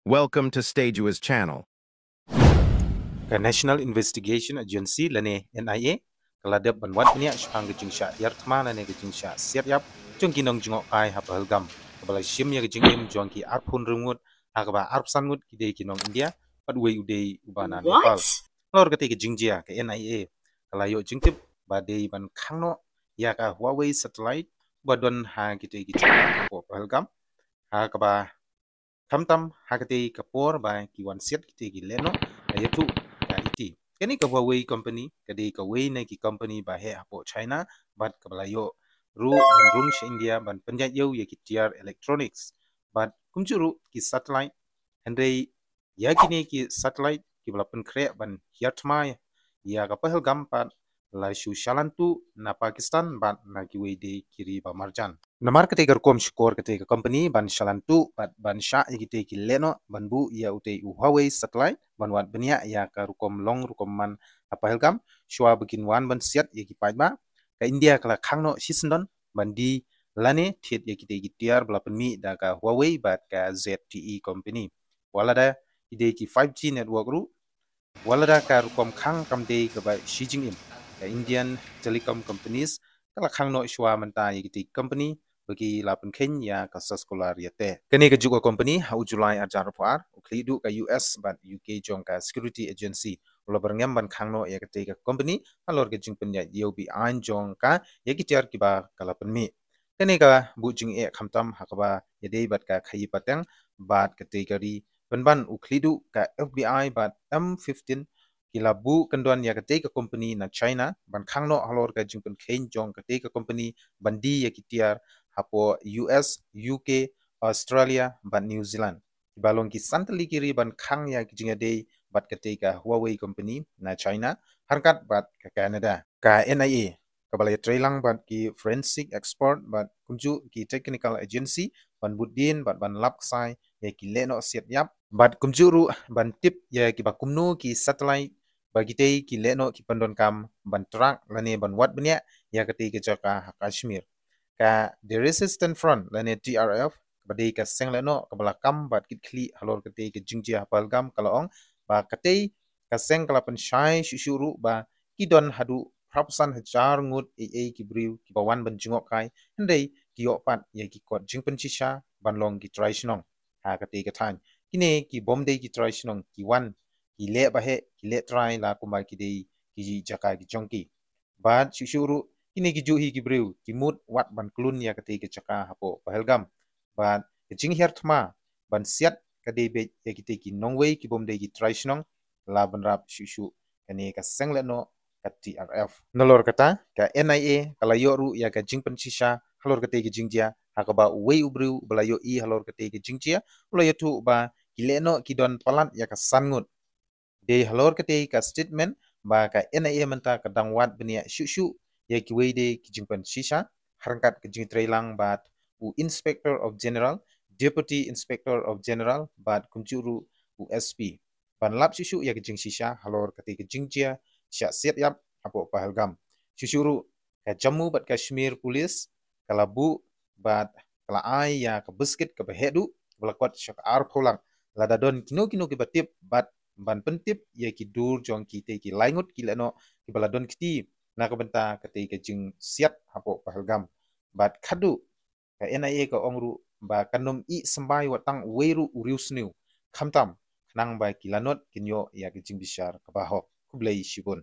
Welcome to Stageways channel. Ka National Investigation Agency lane NIA kaladep banwat niya shang gijing sha yartma lane gijing sha siat yap chung kinong jingo ai ha pahalgam kabala shim ya gijing im jong ki arpun rungut akaba arpsan ngut kide kinong India padwe ude ubana Nepal lor kate gijing jia ka NIA kala yo jingtip bade ban khangno ya ka Huawei satellite badon ha kite gijing ko pahalgam ha kaba tam hakati kapor ba kiwan siat kiti gileno ayatu ka iti kani ka Huawei company kadi ka Huawei na ki company ba he apo China bat kabalayo ru bandung shi India ban panjat yo ya ki TR Electronics bat kumjuru ki satellite handai ya kini ki satellite ki balapan kre ban hiatmai ya ka pahalgam pat la shu shalantu na Pakistan bat na ki wede kiri ba marjan namar ketika kom skor ketika company ban shalantu ban sha ikite ki leno ban bu ya ute Huawei satellite ban wat benia ya ka rukom long rukom man apa helgam shwa bikin wan ban siat ya ki ba ka India kala khangno sisndon ban di lane thiet ya kite ki tiar belapen mi da ka Huawei bat ka ZTE company walada ide ki 5G network ru walada ka rukom khang kamde ka ba Xi Jinping ka Indian telecom companies kala khangno shwa manta ya kite company bagi lapan Kenya kasas sekolah riate. Kini ke juga company hau Julai ajar par uklidu ke US ban UK jong ka security agency ulah berngam ban khangno ya ketika company alor ke jing penya yobi an jong ka ya kitiar kiba kalapan mi. Kini ka bu jing khamtam hakaba ya dei bat ka khayi pateng bat ketika ri ban uklidu ka FBI bat M15 kila bu kenduan ya ketika company na China ban khangno alor ke jing pen Kenya jong ketika company bandi ya kitiar hapo US, UK, Australia, ban New Zealand. Balong ki santali kiri ban khang ya kijinga day bat ketika Huawei company na China, harkat bat ke Canada. Ka NIA, kabalaya trailang bat ki forensic expert bat kunju ki technical agency ban budin bat ban lapsai ya ki leno siat yap bat kumjuru ban tip ya ki bakumnu ki satellite bagi tay ki leno ki pandon kam ban track lane ban wat benya ya ketika jaka Kashmir. Ka the resistant front lane TRF badai ka seng leno ka balakam bat kit khli halor kate ke jingjia palgam kalaong ba kate ka seng kalapan shai shushuru ba kidon hadu rapsan hajar ngut ki briu ki bawan ban jingok kai hendai ki yopat ya ki kot jingpen chisha ban long ki traisionong ha kate ka tan kine ki bomdei ki traisionong ki wan ki le ba he ki le trai la kumba ki dei ki jaka ki jongki bat shushuru kini ki juhi ki breu ki mut wat ban klun ya kate ke chaka hapo pahelgam ban ke jing her thma ban siat kade be ya kite ki nongwei ki bomde ki traishnong la ban rap shushu kani ka sengle no ka TRF nolor kata ka NIA kala yoru ya ka jing pen shisha halor kate ki jingja hakaba wei ubreu belayo I halor kate ki jingja ulo tu ba kileno ki don palat ya ka sangut de halor kate ka statement ba ka NIA menta ka dangwat benia shushu ya ki wede ki jingpan shisha harangkat ki jing trailang bat u inspector of general deputy inspector of general bat kunjuru u SP ban lap shishu ya ki jing shisha halor kate ki jingjia sya siat yap apo pahalgam shushuru ka jammu bat Kashmir police kalabu bat kala ai ya ka biscuit ka behedu belakot syak ar kholang ladadon kino ki batip bat ban pentip ya ki dur jong ki te ki laingut ki leno ki baladon kiti na kabenta ketika jing siat hapo pahalgam bat khadu ka NIA ka ongru ba kanom I sembai watang weiru uriusniu khamtam nang ba kilanot kinyo ya jing bishar kabaho kublai shibun